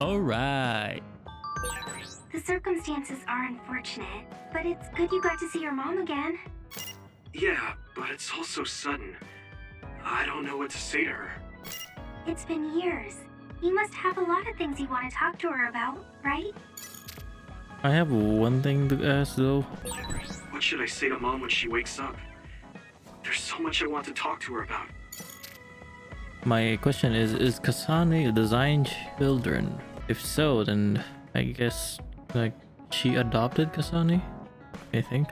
All right. The circumstances are unfortunate, but it's good you got to see your mom again. Yeah, but it's all so sudden. I don't know what to say to her. It's been years. You must have a lot of things you want to talk to her about, right? I have one thing to ask though. What should I say to Mom when she wakes up? There's so much I want to talk to her about. My question is Kasane a design children? If so, then I guess like she adopted Kasane, I think.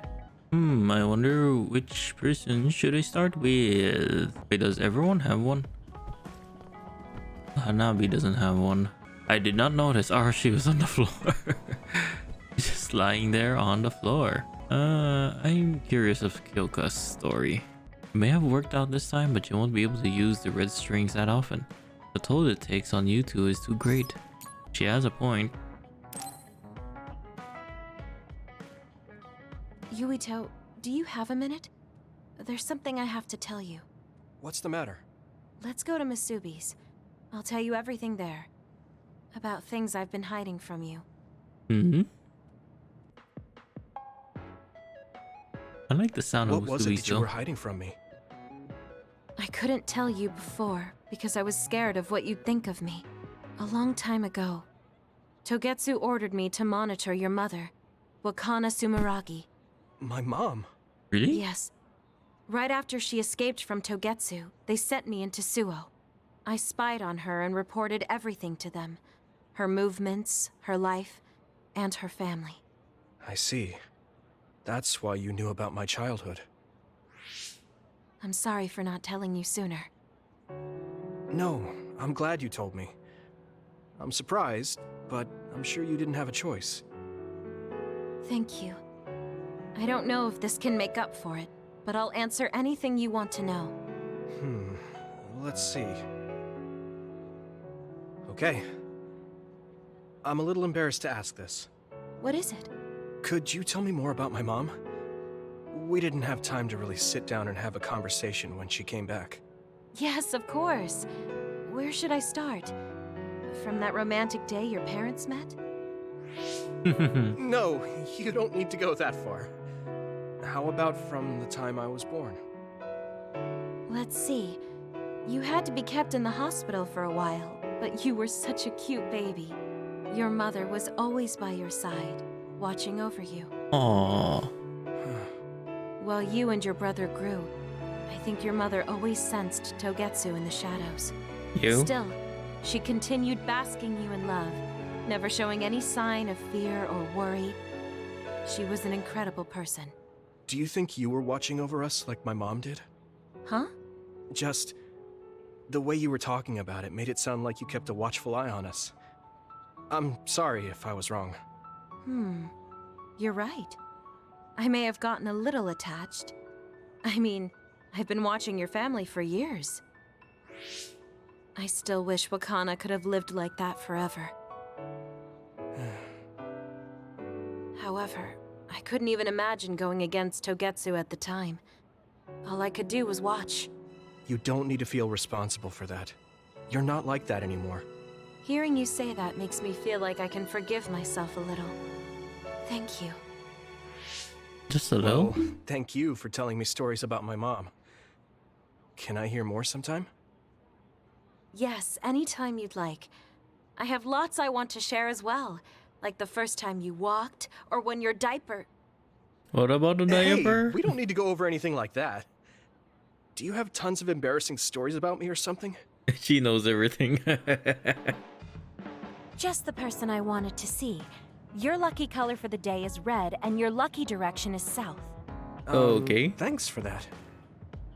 I wonder which person should I start with? Wait, does everyone have one? Hanabi doesn't have one. I did not notice Arashi was on the floor. Just lying there on the floor. I'm curious of Kyoka's story. It may have worked out this time, but you won't be able to use the red strings that often. The toll it takes on you two is too great. She has a point. Yuito, do you have a minute? There's something I have to tell you. What's the matter? Let's go to Masubi's. I'll tell you everything there. About things I've been hiding from you. I like the sound What of was it Masubi's that you though. were hiding from me? I couldn't tell you before because I was scared of what you'd think of me. A long time ago, Togetsu ordered me to monitor your mother, Wakana Sumeragi. My mom? Really? Yes. Right after she escaped from Togetsu, they sent me into Suo. I spied on her and reported everything to them. Her movements, her life, and her family. I see. That's why you knew about my childhood. I'm sorry for not telling you sooner. No, I'm glad you told me. I'm surprised, but I'm sure you didn't have a choice. Thank you. I don't know if this can make up for it, but I'll answer anything you want to know. Let's see. Okay. I'm a little embarrassed to ask this. What is it? Could you tell me more about my mom? We didn't have time to really sit down and have a conversation when she came back. Yes, of course. Where should I start? From that romantic day your parents met? No, you don't need to go that far. How about from the time I was born? Let's see. You had to be kept in the hospital for a while, but you were such a cute baby. Your mother was always by your side, watching over you. Aww. While you and your brother grew, I think your mother always sensed Togetsu in the shadows. You? Still, she continued basking you in love, never showing any sign of fear or worry. She was an incredible person. Do you think you were watching over us like my mom did? Huh? Just the way you were talking about it made it sound like you kept a watchful eye on us. I'm sorry if I was wrong. You're right. I may have gotten a little attached. I mean, I've been watching your family for years. I still wish Wakana could have lived like that forever. However, I couldn't even imagine going against Togetsu at the time. All I could do was watch. You don't need to feel responsible for that. You're not like that anymore. Hearing you say that makes me feel like I can forgive myself a little. Thank you. Just a little? Well, thank you for telling me stories about my mom. Can I hear more sometime? Yes, anytime you'd like. I have lots I want to share as well, like the first time you walked, or when your diaper... What about the diaper? Hey, we don't need to go over anything like that. Do you have tons of embarrassing stories about me or something? She knows everything. Just the person I wanted to see. Your lucky color for the day is red, and your lucky direction is south. Okay. Thanks for that.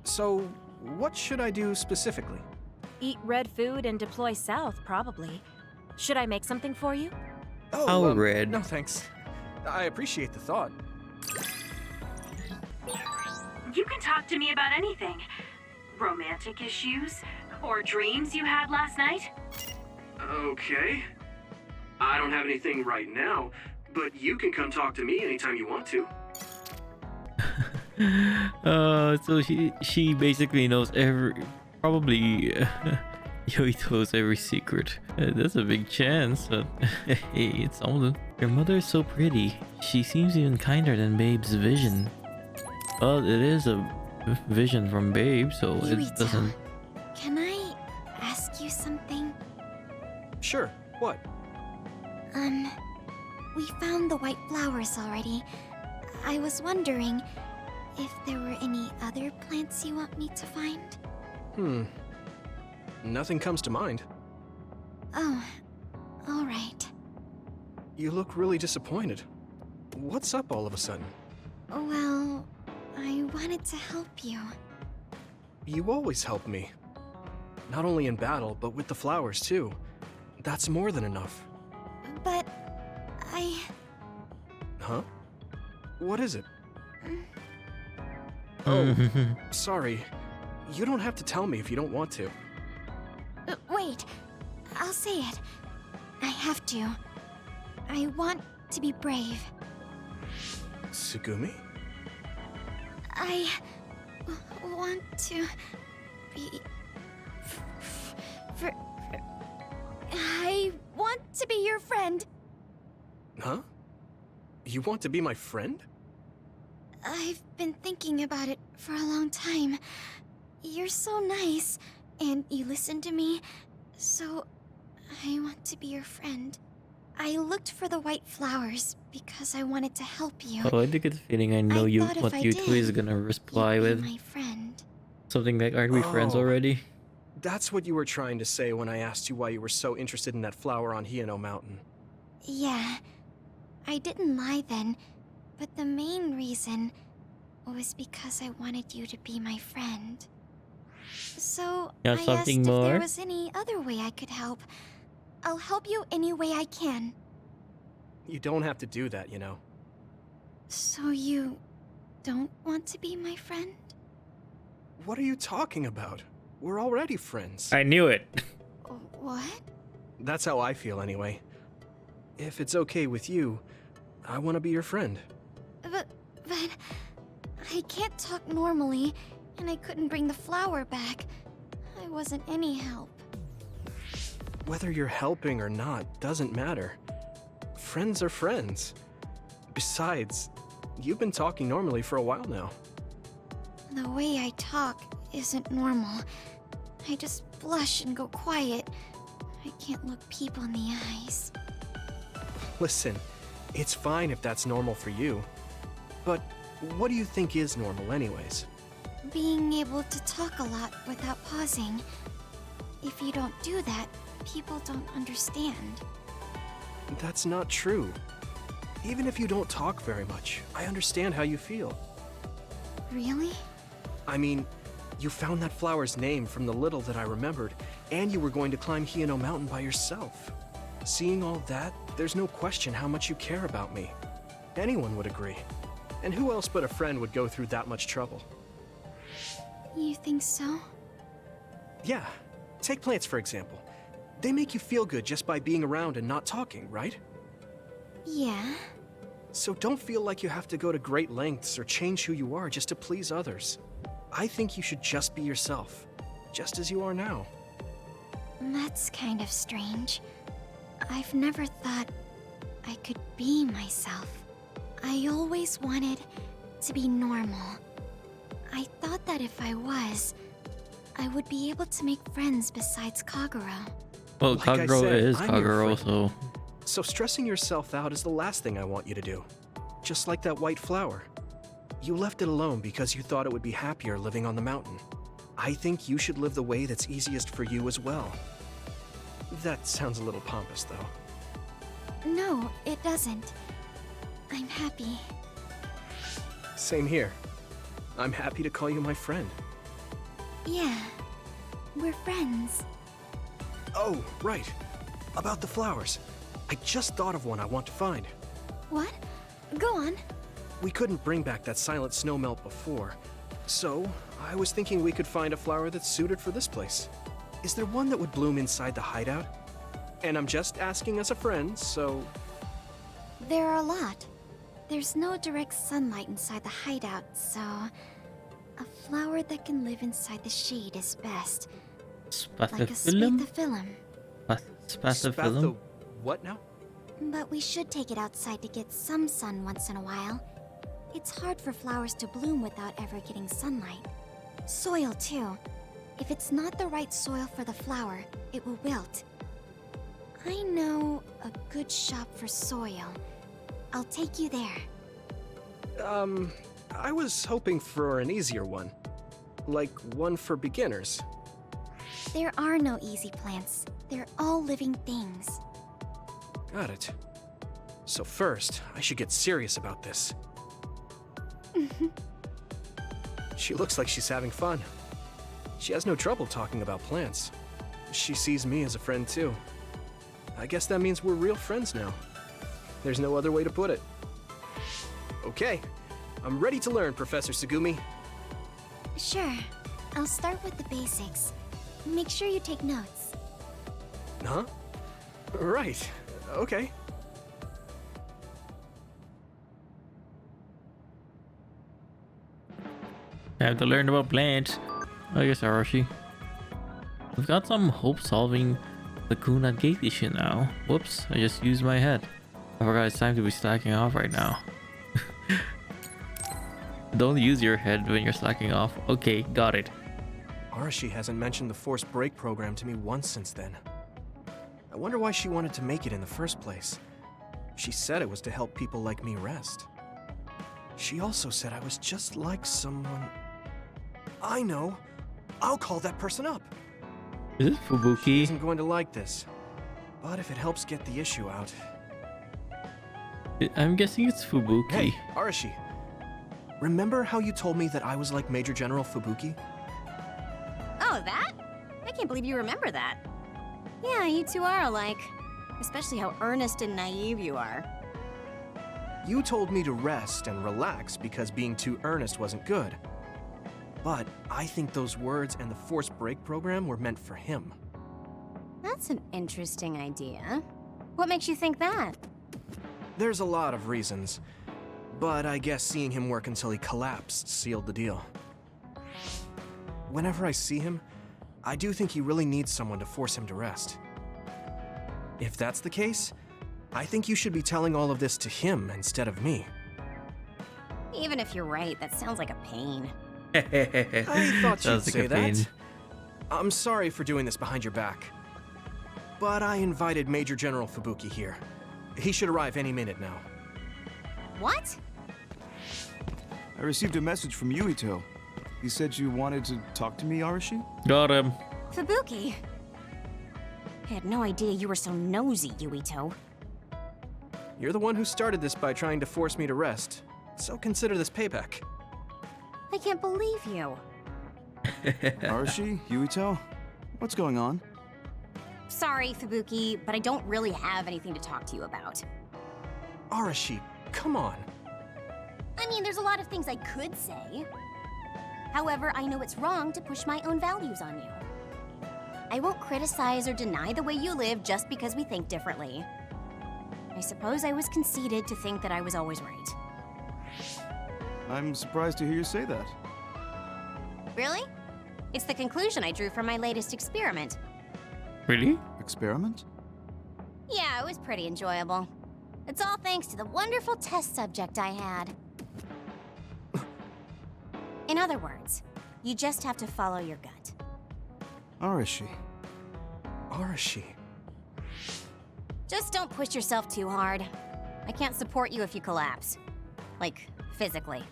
So, what should I do specifically? Eat red food and deploy south, probably. Should I make something for you? How red? No, thanks. I appreciate the thought. You can talk to me about anything. Romantic issues, or dreams you had last night. Okay. I don't have anything right now, but you can come talk to me anytime you want to. So she basically knows probably Yuito knows every secret. That's a big chance, but hey, it's Alden. Your mother is so pretty. She seems even kinder than Babe's vision. Well, it is a vision from Babe, so it Yuito, doesn't... can I ask you something? Sure, what? We found the white flowers already. I was wondering if there were any other plants you want me to find? Nothing comes to mind. Oh, alright. You look really disappointed. What's up all of a sudden? Well, I wanted to help you. You always help me. Not only in battle, but with the flowers too. That's more than enough. But Huh? What is it? Oh, sorry. You don't have to tell me if you don't want to. Wait, I'll say it. I have to. I want to be brave. Tsugumi? I want to be... I want to be your friend. Huh? You want to be my friend? I've been thinking about it for a long time. You're so nice, and you listen to me, so I want to be your friend. I looked for the white flowers because I wanted to help you. Oh, I do get the feeling I know I thought if what I Yuito did, is gonna reply You'd be with. my friend. Something like, aren't we friends Oh. already? That's what you were trying to say when I asked you why you were so interested in that flower on Hiyano Mountain. Yeah, I didn't lie then, but the main reason was because I wanted you to be my friend. So Got I asked something if more? there was any other way I could help. I'll help you any way I can. You don't have to do that, you know. So you don't want to be my friend? What are you talking about? We're already friends. I knew it. What? That's how I feel anyway. If it's okay with you, I want to be your friend. But I can't talk normally, and I couldn't bring the flower back. I wasn't any help. Whether you're helping or not doesn't matter. Friends are friends. Besides, you've been talking normally for a while now. The way I talk isn't normal. I just blush and go quiet. I can't look people in the eyes. Listen, it's fine if that's normal for you. But what do you think is normal anyways? Being able to talk a lot without pausing. If you don't do that, people don't understand. That's not true. Even if you don't talk very much, I understand how you feel. Really? I mean, you found that flower's name from the little that I remembered, and you were going to climb Hiyano Mountain by yourself. Seeing all that, there's no question how much you care about me. Anyone would agree. And who else but a friend would go through that much trouble? You think so? Yeah. Take plants, for example. They make you feel good just by being around and not talking, right? Yeah. So don't feel like you have to go to great lengths or change who you are just to please others. I think you should just be yourself, just as you are now. That's kind of strange. I've never thought I could be myself. I always wanted to be normal. I thought that if I was, I would be able to make friends besides Kagero. Well, Like I Kagero said, is I'm your Kagero, friend. so... So stressing yourself out is the last thing I want you to do. Just like that white flower. You left it alone because you thought it would be happier living on the mountain. I think you should live the way that's easiest for you as well. That sounds a little pompous, though. No, it doesn't. I'm happy. Same here. I'm happy to call you my friend. Yeah, we're friends. Oh, right. About the flowers. I just thought of one I want to find. What? Go on. We couldn't bring back that silent snowmelt before, so I was thinking we could find a flower that's suited for this place. Is there one that would bloom inside the hideout? And I'm just asking as a friend, so... There are a lot. There's no direct sunlight inside the hideout, so... A flower that can live inside the shade is best. Like a Spathiphyllum? spathiphyllum. Spathiphyllum? What now? But we should take it outside to get some sun once in a while. It's hard for flowers to bloom without ever getting sunlight. Soil, too. If it's not the right soil for the flower, it will wilt. I know a good shop for soil. I'll take you there. I was hoping for an easier one. Like one for beginners. There are no easy plants. They're all living things. Got it. So first, I should get serious about this. She looks like she's having fun. She has no trouble talking about plants. She sees me as a friend too. I guess that means we're real friends now. There's no other way to put it. Okay, I'm ready to learn, Professor Sugumi. Sure. I'll start with the basics. Make sure you take notes. Huh? Right. Okay. I have to learn about plants. I guess Arashi. We've got some hope solving the Kunat Gate issue now. Whoops, I just used my head. I forgot it's time to be slacking off right now. Don't use your head when you're slacking off. Okay, got it. Arashi hasn't mentioned the forced break program to me once since then. I wonder why she wanted to make it in the first place. She said it was to help people like me rest. She also said I was just like someone... I know! I'll call that person up! Is it She Fubuki? isn't going to like this. But if it helps get the issue out... I'm guessing it's Fubuki. Hey, Arashi! Remember how you told me that I was like Major General Fubuki? Oh, that? I can't believe you remember that. Yeah, you two are alike. Especially how earnest and naive you are. You told me to rest and relax because being too earnest wasn't good. But I think those words and the forced break program were meant for him. That's an interesting idea. What makes you think that? There's a lot of reasons, but I guess seeing him work until he collapsed sealed the deal. Whenever I see him, I do think he really needs someone to force him to rest. If that's the case, I think you should be telling all of this to him instead of me. Even if you're right, that sounds like a pain. I thought you'd Sounds like say a pain. that. I'm sorry for doing this behind your back. But I invited Major General Fubuki here. He should arrive any minute now. What? I received a message from Yuito. He said you wanted to talk to me, Arashi? Got him. Fubuki? I had no idea you were so nosy, Yuito. You're the one who started this by trying to force me to rest, so consider this payback. I can't believe you. Arashi? Yuito? What's going on? Sorry, Fubuki, but I don't really have anything to talk to you about. Arashi, come on. I mean, there's a lot of things I could say. However, I know it's wrong to push my own values on you. I won't criticize or deny the way you live just because we think differently. I suppose I was conceited to think that I was always right. I'm surprised to hear you say that. Really? It's the conclusion I drew from my latest experiment. Really? Experiment? Yeah, it was pretty enjoyable. It's all thanks to the wonderful test subject I had. In other words, you just have to follow your gut. Arashi. Arashi. Just don't push yourself too hard. I can't support you if you collapse. Like, physically.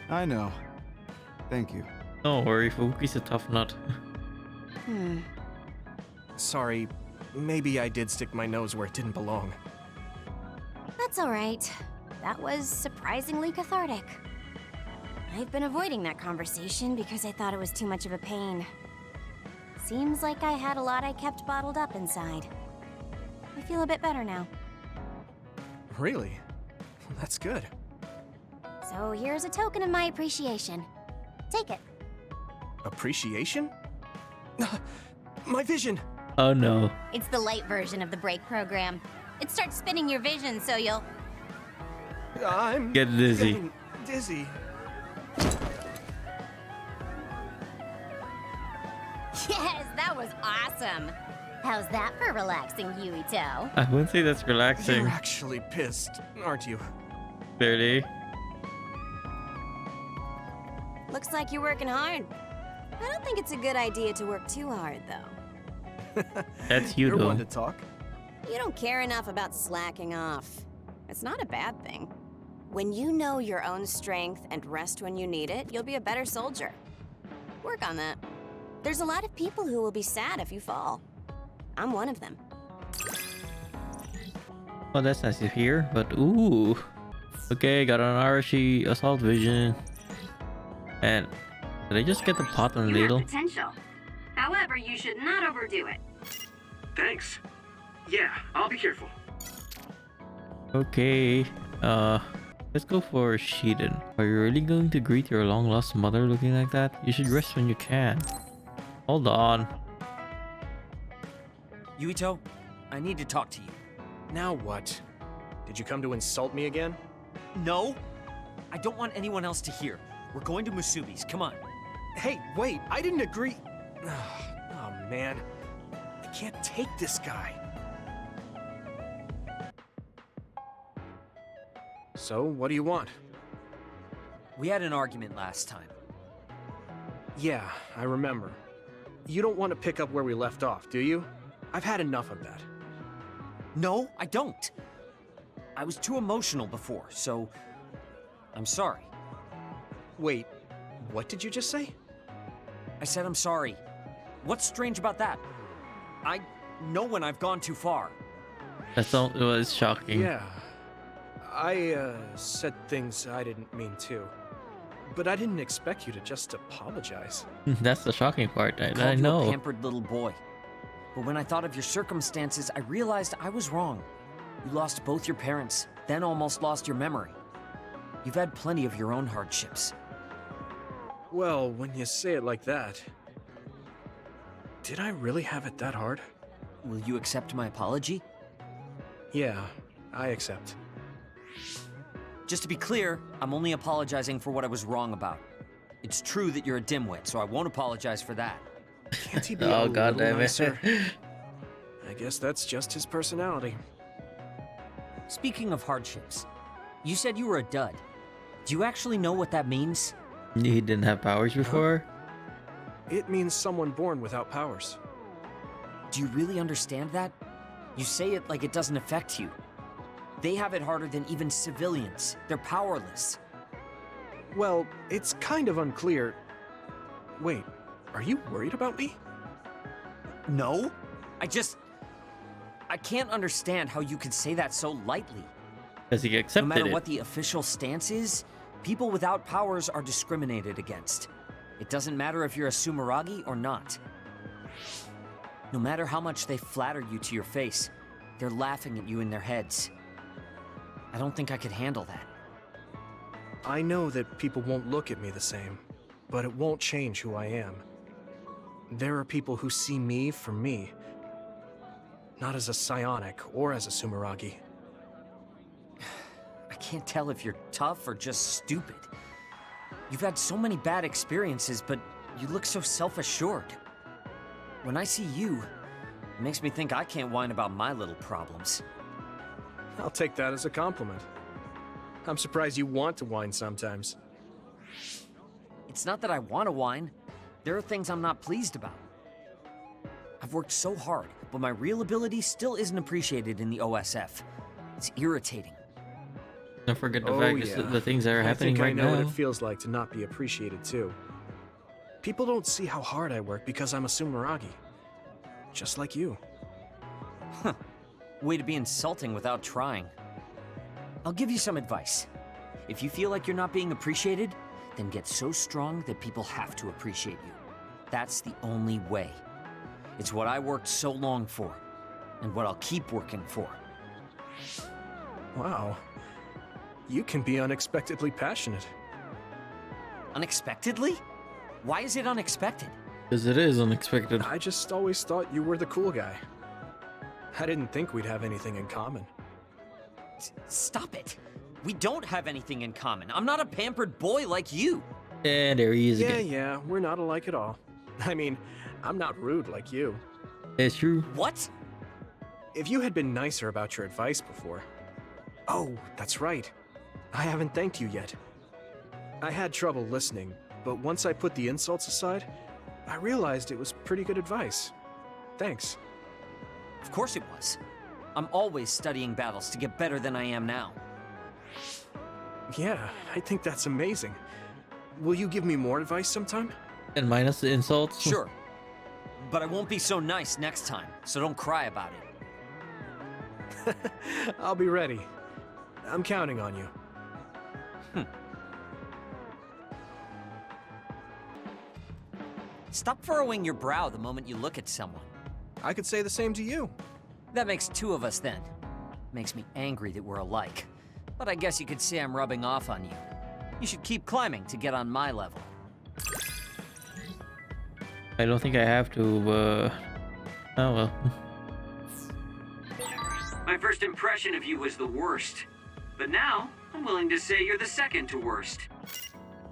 I know. Thank you. Don't worry, Fubuki's a tough nut. Sorry, maybe I did stick my nose where it didn't belong. That's alright. That was surprisingly cathartic. I've been avoiding that conversation because I thought it was too much of a pain. Seems like I had a lot I kept bottled up inside. I feel a bit better now. Really? That's good. So here's a token of my appreciation. Take it. Appreciation? My vision! Oh no. It's the light version of the break program. It starts spinning your vision so you'll... I'm Get dizzy. getting dizzy. Yeah, awesome. How's that for relaxing, Yuito? I wouldn't say that's relaxing. You're actually pissed, aren't you? Clearly. Looks like you're working hard. I don't think it's a good idea to work too hard, though. That's You're one Yuito. to talk. You don't care enough about slacking off. It's not a bad thing. When you know your own strength and rest when you need it, you'll be a better soldier. Work on that. There's a lot of people who will be sad if you fall. I'm one of them. Oh, that's nice to hear, but ooh. Okay, got an Arashi Assault Vision. And did I just get the pot and You ladle? have potential. However, you should not overdo it. Thanks. Yeah, I'll be careful. Okay, let's go for Shiden. Are you really going to greet your long lost mother looking like that? You should rest when you can. Hold on. Yuito, I need to talk to you. Now what? Did you come to insult me again? No? I don't want anyone else to hear. We're going to Musubi's, come on. Hey, wait, I didn't agree. Oh, man. I can't take this guy. So, what do you want? We had an argument last time. Yeah, I remember. You don't want to pick up where we left off, do you? I've had enough of that. No, I don't. I was too emotional before, so I'm sorry. Wait, what did you just say? I said I'm sorry. What's strange about that? I know when I've gone too far. That's all. It was shocking. Yeah. I, said things I didn't mean to. But I didn't expect you to just apologize. That's the shocking part. I Called you know. a pampered little boy. But when I thought of your circumstances, I realized I was wrong. You lost both your parents, then almost lost your memory. You've had plenty of your own hardships. Well, when you say it like that... Did I really have it that hard? Will you accept my apology? Yeah, I accept. Just to be clear, I'm only apologizing for what I was wrong about. It's true that you're a dimwit, so I won't apologize for that. Can't he be Oh, a God little damn it. nicer? I guess that's just his personality. Speaking of hardships, you said you were a dud. Do you actually know what that means? He didn't have powers before. It means someone born without powers. Do you really understand that? You say it like it doesn't affect you. They have it harder than even civilians. They're powerless. Well, it's kind of unclear. Wait, are you worried about me? No? I can't understand how you could say that so lightly. Because he No accepted matter it. what the official stance is, people without powers are discriminated against. It doesn't matter if you're a Sumeragi or not. No matter how much they flatter you to your face, they're laughing at you in their heads. I don't think I could handle that. I know that people won't look at me the same, but it won't change who I am. There are people who see me for me, not as a psionic or as a Sumeragi. I can't tell if you're tough or just stupid. You've had so many bad experiences, but you look so self-assured. When I see you, it makes me think I can't whine about my little problems. I'll take that as a compliment. I'm surprised you want to whine sometimes. It's not that I want to whine. There are things I'm not pleased about. I've worked so hard, but my real ability still isn't appreciated in the OSF. It's irritating. Don't forget the Oh, fact yeah. is the things that are happening I think right I know now. what it feels like to not be appreciated too. People don't see how hard I work because I'm a Sumeragi. Just like you. Way to be insulting without trying. I'll give you some advice. If you feel like you're not being appreciated, then get so strong that people have to appreciate you. That's the only way. It's what I worked so long for, and what I'll keep working for. Wow. You can be unexpectedly passionate. Unexpectedly? Why is it unexpected? Because it is unexpected. I just always thought you were the cool guy. I didn't think we'd have anything in common. Stop it! We don't have anything in common. I'm not a pampered boy like you. And there he is Yeah, again. yeah, we're not alike at all. I mean, I'm not rude like you. It's true. What? If you had been nicer about your advice before... Oh, that's right. I haven't thanked you yet. I had trouble listening, but once I put the insults aside, I realized it was pretty good advice. Thanks. Of course it was. I'm always studying battles to get better than I am now. Yeah, I think that's amazing. Will you give me more advice sometime? And minus the insults. Sure. But I won't be so nice next time, so don't cry about it. I'll be ready. I'm counting on you. Stop furrowing your brow the moment you look at someone. I could say the same to you. That makes two of us then. Makes me angry that we're alike. But I guess you could say I'm rubbing off on you. You should keep climbing to get on my level. I don't think I have to, but... Oh well. My first impression of you was the worst. But now, I'm willing to say you're the second to worst.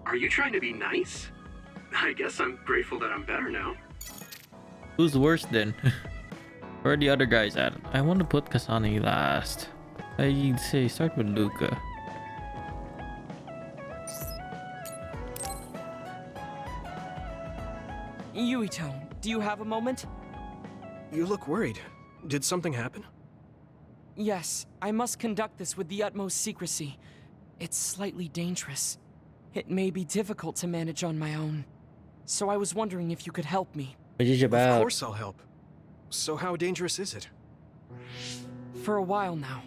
Are you trying to be nice? I guess I'm grateful that I'm better now. Who's worse then? Where are the other guys at? I want to put Kasane last. I'd say start with Luca. Yuito, do you have a moment? You look worried. Did something happen? Yes, I must conduct this with the utmost secrecy. It's slightly dangerous. It may be difficult to manage on my own. So I was wondering if you could help me. What is it about? Of course I'll help. So how dangerous is it? For a while now,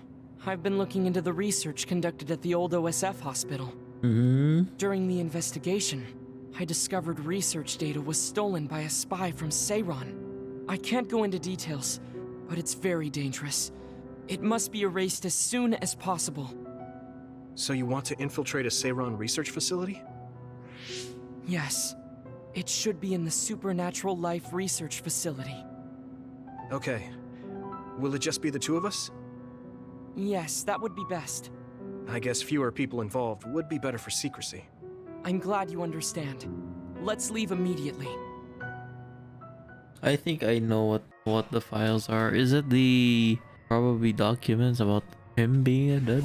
I've been looking into the research conducted at the old OSF hospital. During the investigation, I discovered research data was stolen by a spy from Seiron. I can't go into details, but it's very dangerous. It must be erased as soon as possible. So you want to infiltrate a Seiron research facility? Yes. It should be in the Supernatural Life Research Facility. Okay. Will it just be the two of us? Yes, that would be best. I guess fewer people involved would be better for secrecy. I'm glad you understand. Let's leave immediately. I think I know what the files are. Is it the probably documents about him being a dud?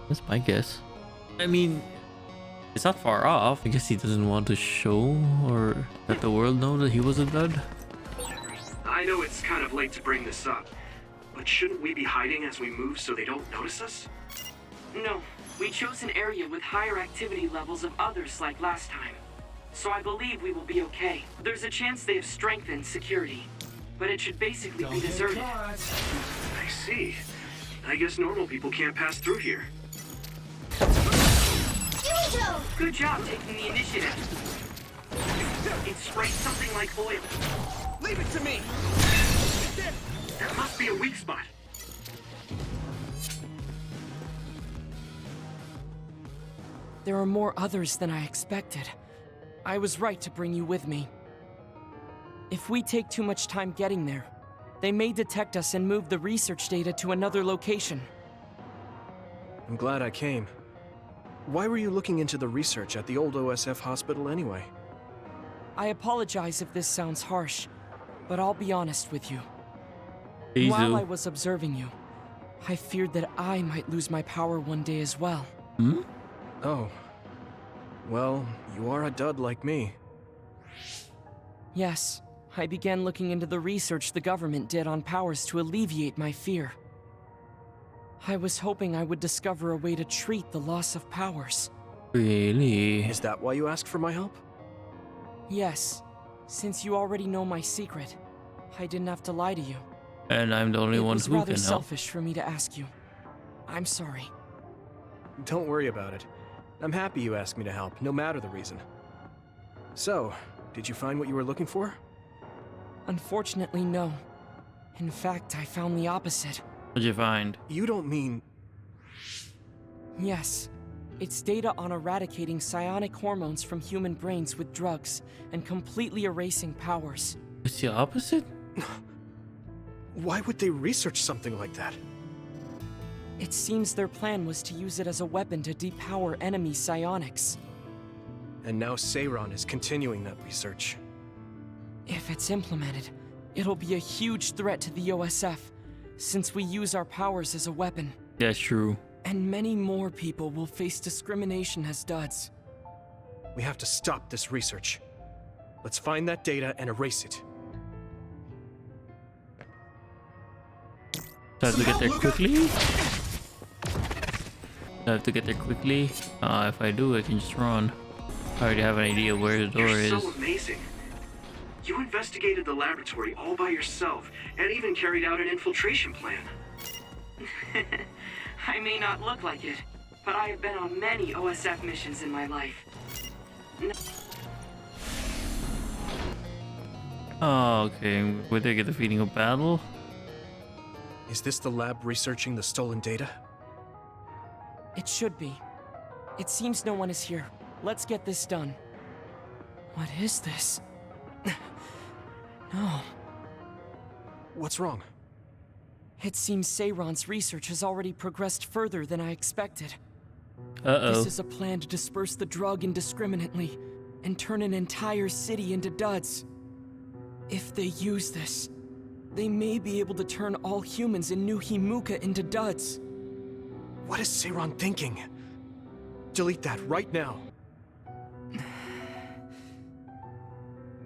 That's my guess. I mean, it's not far off. I guess he doesn't want to show or let the world know that he was a dud. I know it's kind of late to bring this up, but shouldn't we be hiding as we move so they don't notice us? No, we chose an area with higher activity levels of others like last time. So I believe we will be okay. There's a chance they have strengthened security, but it should basically be deserted. I see. I guess normal people can't pass through here. Good job taking the initiative. It sprayed something like oil. Leave it to me! There must be a weak spot. There are more others than I expected. I was right to bring you with me. If we take too much time getting there, they may detect us and move the research data to another location. I'm glad I came. Why were you looking into the research at the old OSF hospital anyway? I apologize if this sounds harsh, but I'll be honest with you. Easy. While I was observing you, I feared that I might lose my power one day as well. Oh. Well, you are a dud like me. Yes, I began looking into the research the government did on powers to alleviate my fear. I was hoping I would discover a way to treat the loss of powers. Really? Is that why you asked for my help? Yes, since you already know my secret, I didn't have to lie to you. And I'm the only one who can help. It was rather selfish for me to ask you. I'm sorry. Don't worry about it. I'm happy you asked me to help, no matter the reason. So, did you find what you were looking for? Unfortunately, no. In fact, I found the opposite. What'd you find? You don't mean... Yes. It's data on eradicating psionic hormones from human brains with drugs and completely erasing powers. It's the opposite? Why would they research something like that? It seems their plan was to use it as a weapon to depower enemy psionics. And now Seiron is continuing that research. If it's implemented, It'll be a huge threat to the OSF, since we use our powers as a weapon. That's true. And many more people will face discrimination as duds. We have to stop this research. Let's find that data and erase it. So I have to get there quickly. I have to get there quickly. If I do, I can just run. I already have an idea where the door is. You're so amazing. You investigated the laboratory all by yourself, and even carried out an infiltration plan. I may not look like it, but I have been on many OSF missions in my life. Oh, okay. Where did I get the feeling of battle? Is this the lab researching the stolen data? It should be. It seems no one is here. Let's get this done. What is this? No. What's wrong? It seems Seiron's research has already progressed further than I expected. Uh-oh. This is a plan to disperse the drug indiscriminately and turn an entire city into duds. If they use this, they may be able to turn all humans in New Himuka into duds. What is Seiron thinking? Delete that right now.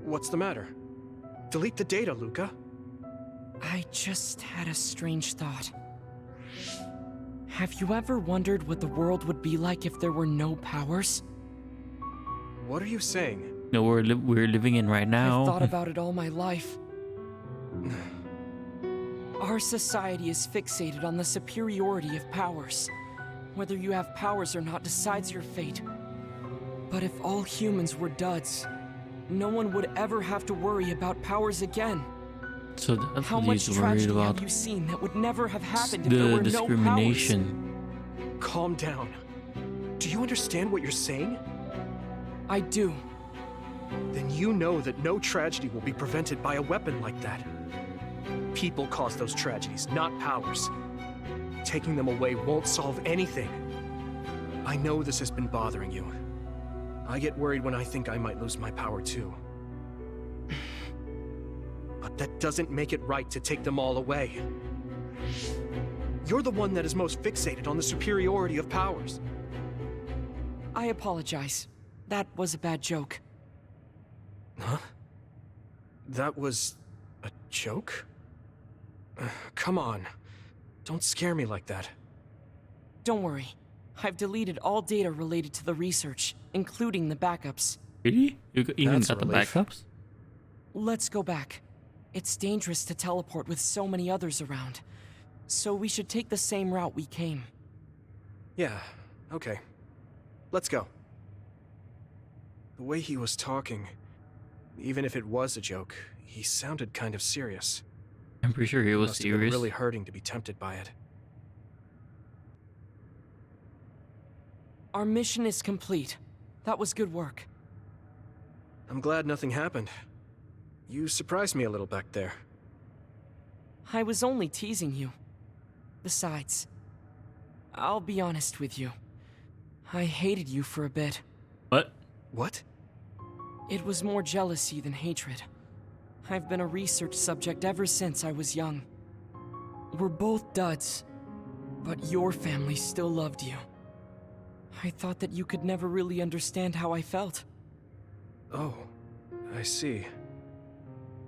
What's the matter? Delete the data, Luca. I just had a strange thought. Have you ever wondered what the world would be like if there were no powers? What are you saying? No, we're living in right now. I've thought about it all my life. Our society is fixated on the superiority of powers. Whether you have powers or not decides your fate. But if all humans were duds, no one would ever have to worry about powers again. So that's How what much he's worried tragedy about. have you seen that would never have happened if there The were no powers? discrimination. Calm down. Do you understand what you're saying? I do. Then you know that no tragedy will be prevented by a weapon like that. People cause those tragedies, not powers. Taking them away won't solve anything. I know this has been bothering you. I get worried when I think I might lose my power too. But that doesn't make it right to take them all away. You're the one that is most fixated on the superiority of powers. I apologize. That was a bad joke. Huh? That was a joke? Come on. Don't scare me like that. Don't worry. I've deleted all data related to the research, including the backups. Really? You even That's got the relief. backups? Let's go back. It's dangerous to teleport with so many others around. So we should take the same route we came. Yeah, okay. Let's go. The way he was talking, even if it was a joke, he sounded kind of serious. I'm pretty sure he was Must have been serious. really hurting to be tempted by it. Our mission is complete. That was good work. I'm glad nothing happened. You surprised me a little back there. I was only teasing you. Besides, I'll be honest with you. I hated you for a bit. What? What? It was more jealousy than hatred. I've been a research subject ever since I was young. We're both duds, but your family still loved you. I thought that you could never really understand how I felt. Oh, I see.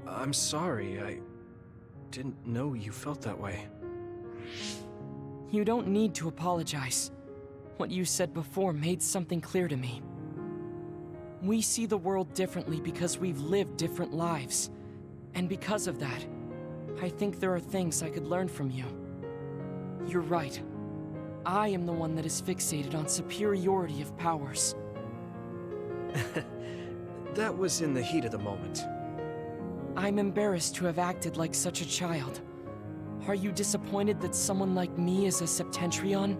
I'm sorry, I didn't know you felt that way. You don't need to apologize. What you said before made something clear to me. We see the world differently because we've lived different lives. And because of that, I think there are things I could learn from you. You're right. I am the one that is fixated on superiority of powers. That was in the heat of the moment. I'm embarrassed to have acted like such a child. Are you disappointed that someone like me is a Septentrion?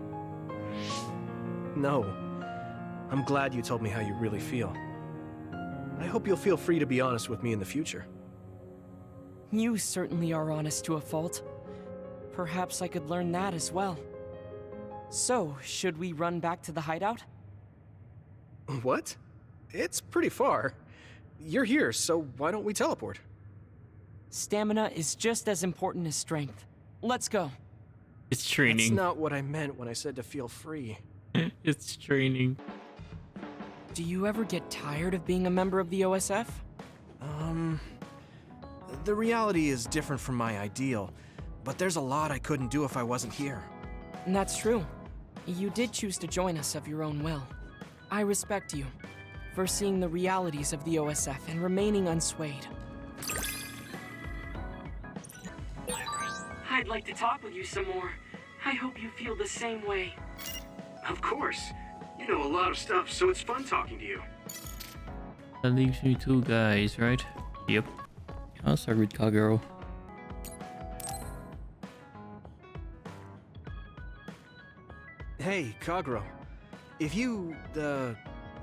No. I'm glad you told me how you really feel. I hope you'll feel free to be honest with me in the future. You certainly are honest to a fault. Perhaps I could learn that as well. So, should we run back to the hideout? What? It's pretty far. You're here, so why don't we teleport? Stamina is just as important as strength. Let's go. It's That's training. not what I meant when I said to feel free. It's training. Do you ever get tired of being a member of the OSF? The reality is different from my ideal, but there's a lot I couldn't do if I wasn't here. And that's true. You did choose to join us of your own will. I respect you for seeing the realities of the OSF and remaining unswayed. I'd like to talk with you some more. I hope you feel the same way. Of course. You know a lot of stuff, so it's fun talking to you. That leaves me 2 guys, right? Yep. I'll start with Kagero. Hey, Kagero. If you,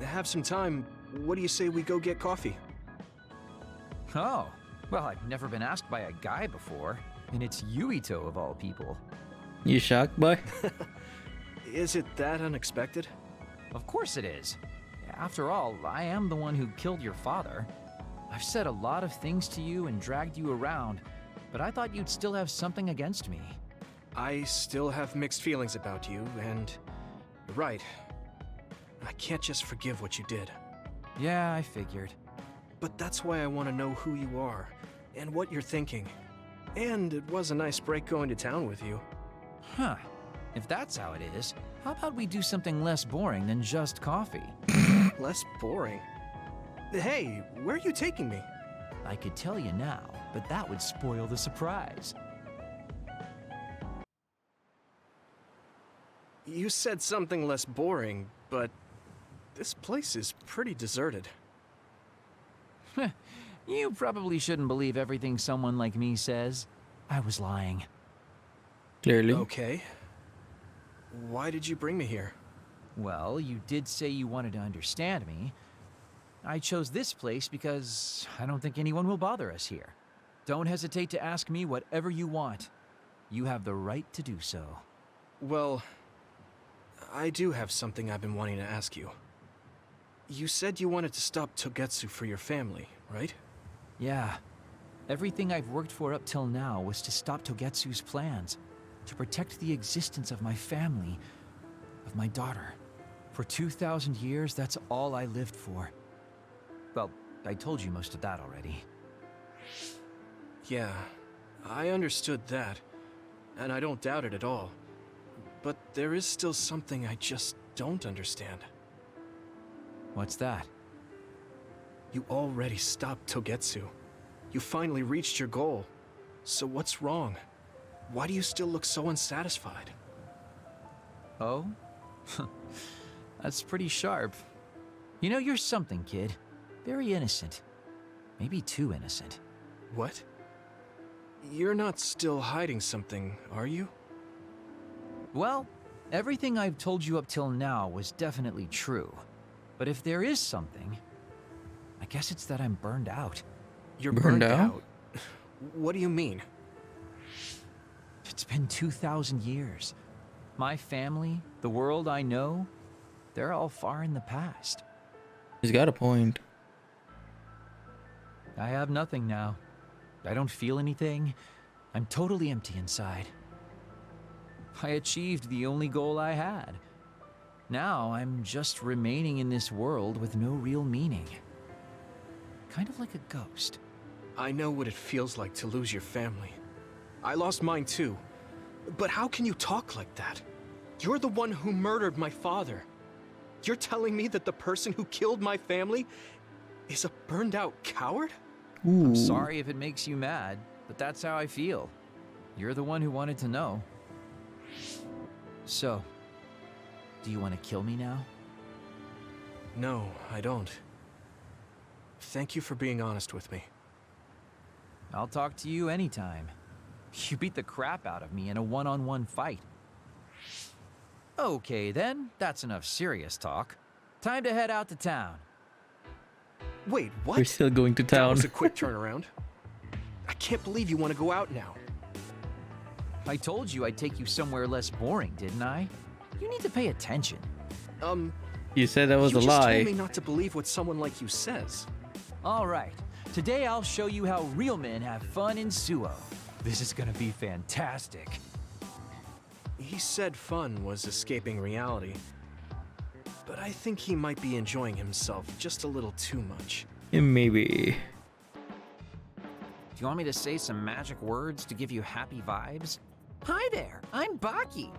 have some time, what do you say we go get coffee? Oh, well, I've never been asked by a guy before, and it's Yuito of all people. You shocked, boy? Is it that unexpected? Of course it is. After all, I am the one who killed your father. I've said a lot of things to you and dragged you around, but I thought you'd still have something against me. I still have mixed feelings about you, and you're right. I can't just forgive what you did. Yeah, I figured. But that's why I want to know who you are, and what you're thinking. And it was a nice break going to town with you. Huh. If that's how it is, how about we do something less boring than just coffee? Less boring? Hey, where are you taking me? I could tell you now, but that would spoil the surprise. You said something less boring, but this place is pretty deserted. You probably shouldn't believe everything someone like me says. I was lying. Clearly. Okay. Why did you bring me here? Well, you did say you wanted to understand me. I chose this place because I don't think anyone will bother us here. Don't hesitate to ask me whatever you want. You have the right to do so. Well, I do have something I've been wanting to ask you. You said you wanted to stop Togetsu for your family, right? Yeah. Everything I've worked for up till now was to stop Togetsu's plans, to protect the existence of my family, of my daughter. For 2,000 years, that's all I lived for. Well, I told you most of that already. Yeah, I understood that, and I don't doubt it at all. But there is still something I just don't understand. What's that? You already stopped Togetsu. You finally reached your goal. So what's wrong? Why do you still look so unsatisfied? Oh? That's pretty sharp. You know, you're something, kid. Very innocent. Maybe too innocent. What? You're not still hiding something, are you? Well, everything I've told you up till now was definitely true. But if there is something, I guess it's that I'm burned out. You're burned out? What do you mean? It's been 2,000 years. My family, the world I know, they're all far in the past. He's got a point. I have nothing now. I don't feel anything. I'm totally empty inside. I achieved the only goal I had. Now I'm just remaining in this world with no real meaning. Kind of like a ghost. I know what it feels like to lose your family. I lost mine too. But how can you talk like that? You're the one who murdered my father. You're telling me that the person who killed my family is a burned out coward? Ooh. I'm sorry if it makes you mad, but that's how I feel. You're the one who wanted to know. So, do you want to kill me now? No, I don't. Thank you for being honest with me. I'll talk to you anytime. You beat the crap out of me in a one-on-one fight. Okay then, that's enough serious talk. Time to head out to town. Wait, what? We're still going to That town. was a quick turnaround. I can't believe you want to go out now. I told you I'd take you somewhere less boring, didn't I? You need to pay attention. You said that was you a just lie. told me not to believe what someone like you says. All right, Today I'll show you how real men have fun in Suo. This is gonna be fantastic. He said fun was escaping reality. But I think he might be enjoying himself just a little too much. Yeah, maybe. Do you want me to say some magic words to give you happy vibes? Hi there, I'm Baki.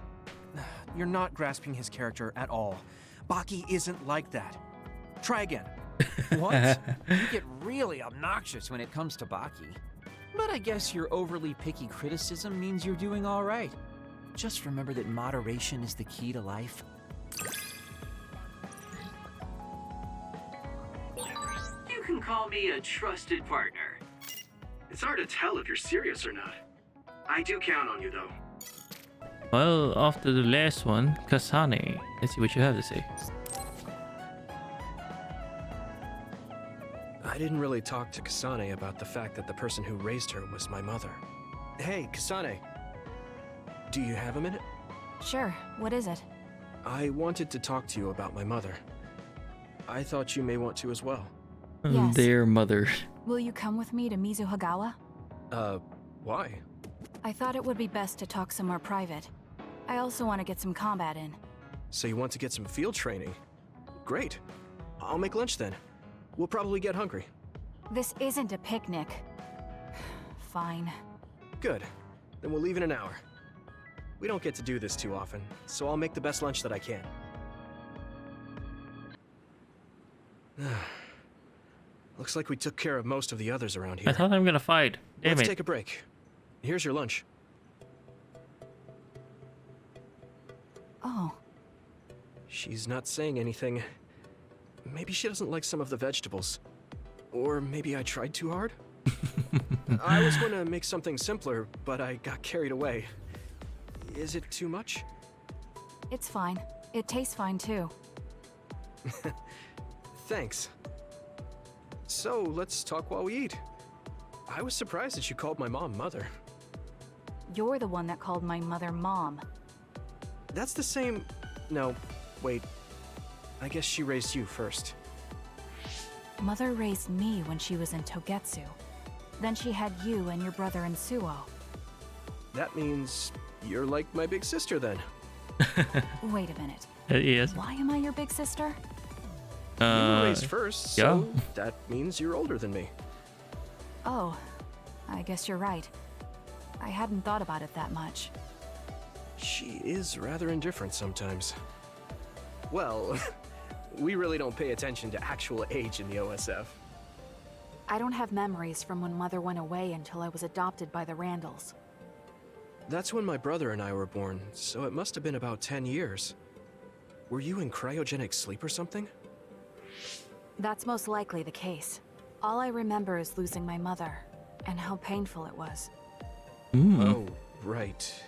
You're not grasping his character at all. Baki isn't like that. Try again. What? You get really obnoxious when it comes to Baki. But I guess your overly picky criticism means you're doing all right. Just remember that moderation is the key to life. You can call me a trusted partner. It's hard to tell if you're serious or not. I do count on you, though. Well, after the last one, Kasane. Let's see what you have to say. I didn't really talk to Kasane about the fact that the person who raised her was my mother. Hey, Kasane. Do you have a minute? Sure, what is it? I wanted to talk to you about my mother. I thought you may want to as well. Yes. Their mother. Will you come with me to Mizuhagawa? Why? I thought it would be best to talk somewhere private. I also want to get some combat in. So you want to get some field training? Great. I'll make lunch then. We'll probably get hungry. This isn't a picnic. Fine. Good. Then we'll leave in an hour. We don't get to do this too often, so I'll make the best lunch that I can. Looks like we took care of most of the others around here. I thought I'm gonna fight. Damn Let's it. take a break. Here's your lunch. Oh. She's not saying anything. Maybe she doesn't like some of the vegetables. Or maybe I tried too hard? I was going to make something simpler, but I got carried away. Is it too much? It's fine. It tastes fine too. Thanks. So, let's talk while we eat. I was surprised that you called my mom Mother. You're the one that called my mother Mom. That's the same... No, wait. I guess she raised you first. Mother raised me when she was in Togetsu. Then she had you and your brother in Suo. That means you're like my big sister then. Wait a minute. Yes. Why am I your big sister? You were raised first, so yeah. that means you're older than me. Oh, I guess you're right. I hadn't thought about it that much. She is rather indifferent sometimes. Well, we really don't pay attention to actual age in the OSF. I don't have memories from when Mother went away until I was adopted by the Randalls. That's when my brother and I were born, so it must have been about 10 years. Were you in cryogenic sleep or something? That's most likely the case. All I remember is losing my mother, and how painful it was. Oh, right.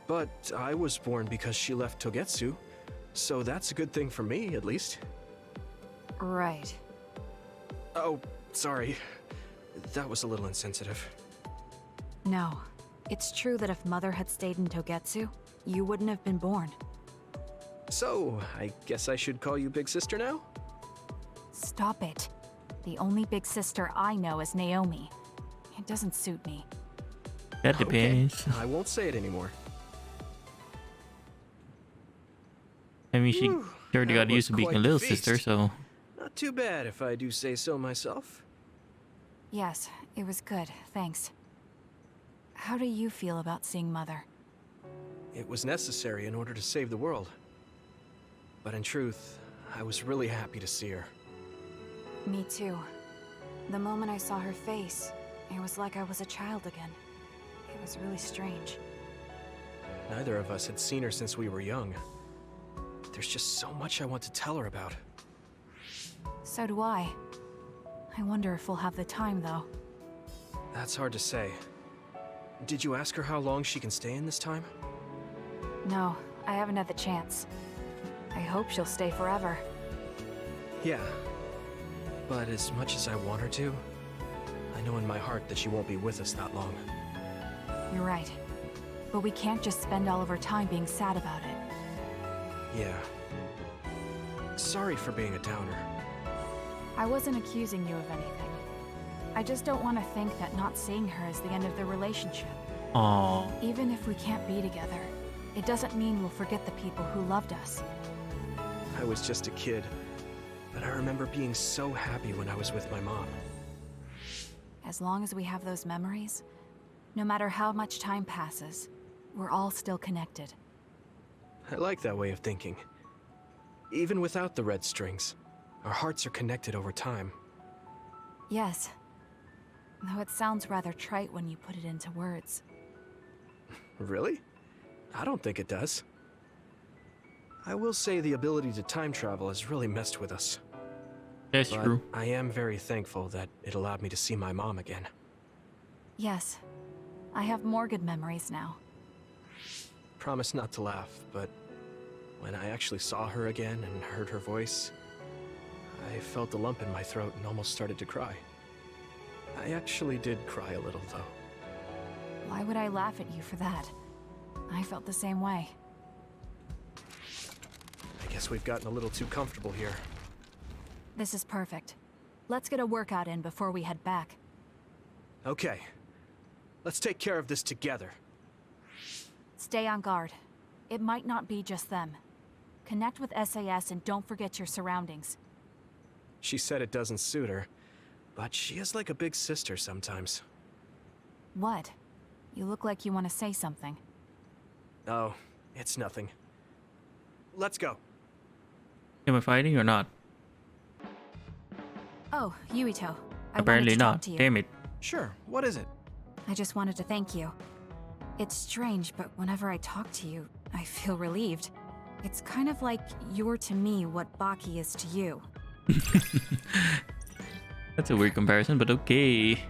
But I was born because she left Togetsu, so that's a good thing for me, at least. Right. Oh, sorry. That was a little insensitive. No. It's true that if Mother had stayed in Togetsu, you wouldn't have been born. So, I guess I should call you Big Sister now? Stop it. The only big sister I know is Naomi. It doesn't suit me. That depends. Okay, I won't say it anymore. I mean, she already got that used to was being a quite little the sister, feast. so... Not too bad if I do say so myself. Yes, it was good, thanks. How do you feel about seeing Mother? It was necessary in order to save the world. But in truth, I was really happy to see her. Me too. The moment I saw her face, it was like I was a child again. It was really strange. Neither of us had seen her since we were young. There's just so much I want to tell her about. So do I. I wonder if we'll have the time, though. That's hard to say. Did you ask her how long she can stay in this time? No, I haven't had the chance. I hope she'll stay forever. Yeah. But as much as I want her to, I know in my heart that she won't be with us that long. You're right. But we can't just spend all of our time being sad about it. Yeah. Sorry for being a downer. I wasn't accusing you of anything. I just don't want to think that not seeing her is the end of the relationship. Aww. Even if we can't be together, it doesn't mean we'll forget the people who loved us. I was just a kid, but I remember being so happy when I was with my mom. As long as we have those memories, no matter how much time passes, we're all still connected. I like that way of thinking. Even without the red strings, our hearts are connected over time. Yes. Though it sounds rather trite when you put it into words. Really? I don't think it does. I will say the ability to time travel has really messed with us. That's But true. I am very thankful that it allowed me to see my mom again. Yes. I have more good memories now. Promise not to laugh, but when I actually saw her again and heard her voice, I felt a lump in my throat and almost started to cry. I actually did cry a little, though. Why would I laugh at you for that? I felt the same way. I guess we've gotten a little too comfortable here. This is perfect. Let's get a workout in before we head back. Okay. Let's take care of this together. Stay on guard. It might not be just them. Connect with SAS and don't forget your surroundings. She said it doesn't suit her, but she is like a big sister sometimes. What? You look like you want to say something. Oh, it's nothing. Let's go. Am I fighting or not? Oh, Yuito. I Apparently wanted to talk not. to you. Damn it. Sure, what is it? I just wanted to thank you. It's strange, but whenever I talk to you, I feel relieved. It's kind of like you're to me what Baki is to you. That's a weird comparison, but okay.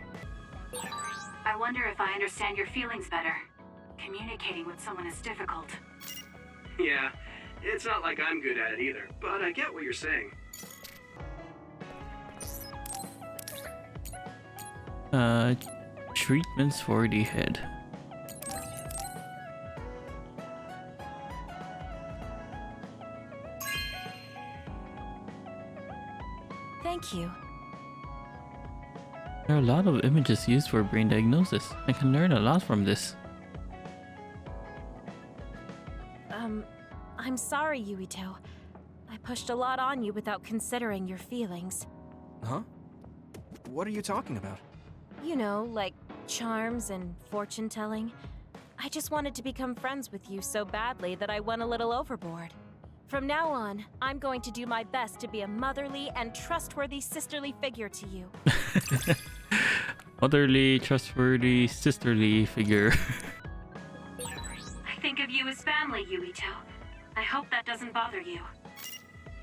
I wonder if I understand your feelings better. Communicating with someone is difficult. Yeah, it's not like I'm good at it either, but I get what you're saying. Treatments for the head. Thank you. There are a lot of images used for brain diagnosis. I can learn a lot from this. I'm sorry, Yuito. I pushed a lot on you without considering your feelings. Huh? What are you talking about? You know, like charms and fortune-telling. I just wanted to become friends with you so badly that I went a little overboard. From now on, I'm going to do my best to be a motherly and trustworthy sisterly figure to you. Motherly, trustworthy, sisterly figure. I think of you as family, Yuito. I hope that doesn't bother you.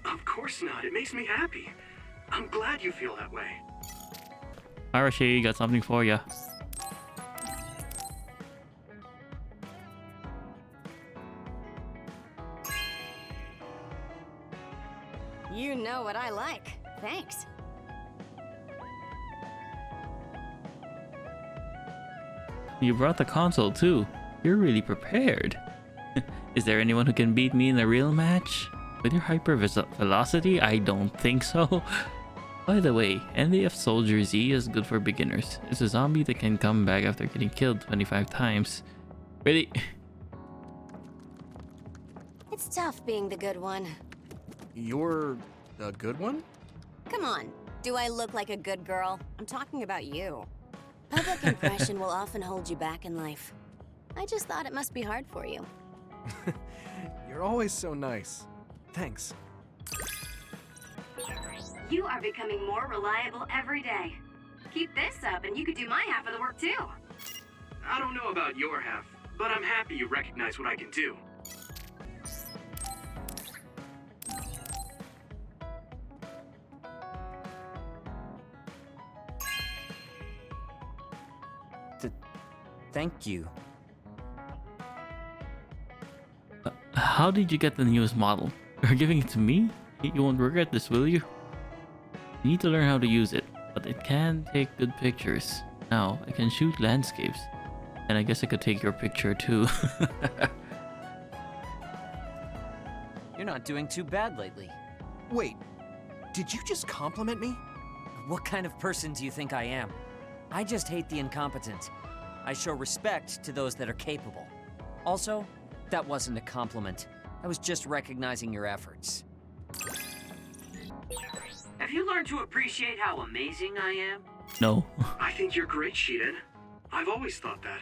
Of course not. It makes me happy. I'm glad you feel that way. Arashi, got something for ya. You know what I like. Thanks. You brought the console too. You're really prepared. Is there anyone who can beat me in a real match? With your hyper velocity? I don't think so. By the way, NDF Soldier Z is good for beginners. It's a zombie that can come back after getting killed 25 times. Really? It's tough being the good one. You're a good one? Come on. Do I look like a good girl? I'm talking about you. Public impression will often hold you back in life. I just thought it must be hard for you. You're always so nice. Thanks. You are becoming more reliable every day. Keep this up and you could do my half of the work too. I don't know about your half, but I'm happy you recognize what I can do. Thank you. How did you get the newest model? You're giving it to me? You won't regret this, will you? You need to learn how to use it, but it can take good pictures. Now, I can shoot landscapes. And I guess I could take your picture too. You're not doing too bad lately. Wait, did you just compliment me? What kind of person do you think I am? I just hate the incompetent. I show respect to those that are capable. Also, that wasn't a compliment. I was just recognizing your efforts. Have you learned to appreciate how amazing I am? No. I think you're great, Shiden. I've always thought that.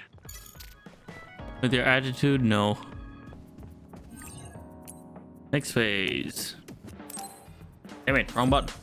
With your attitude, no. Next phase. Damn it, wrong button.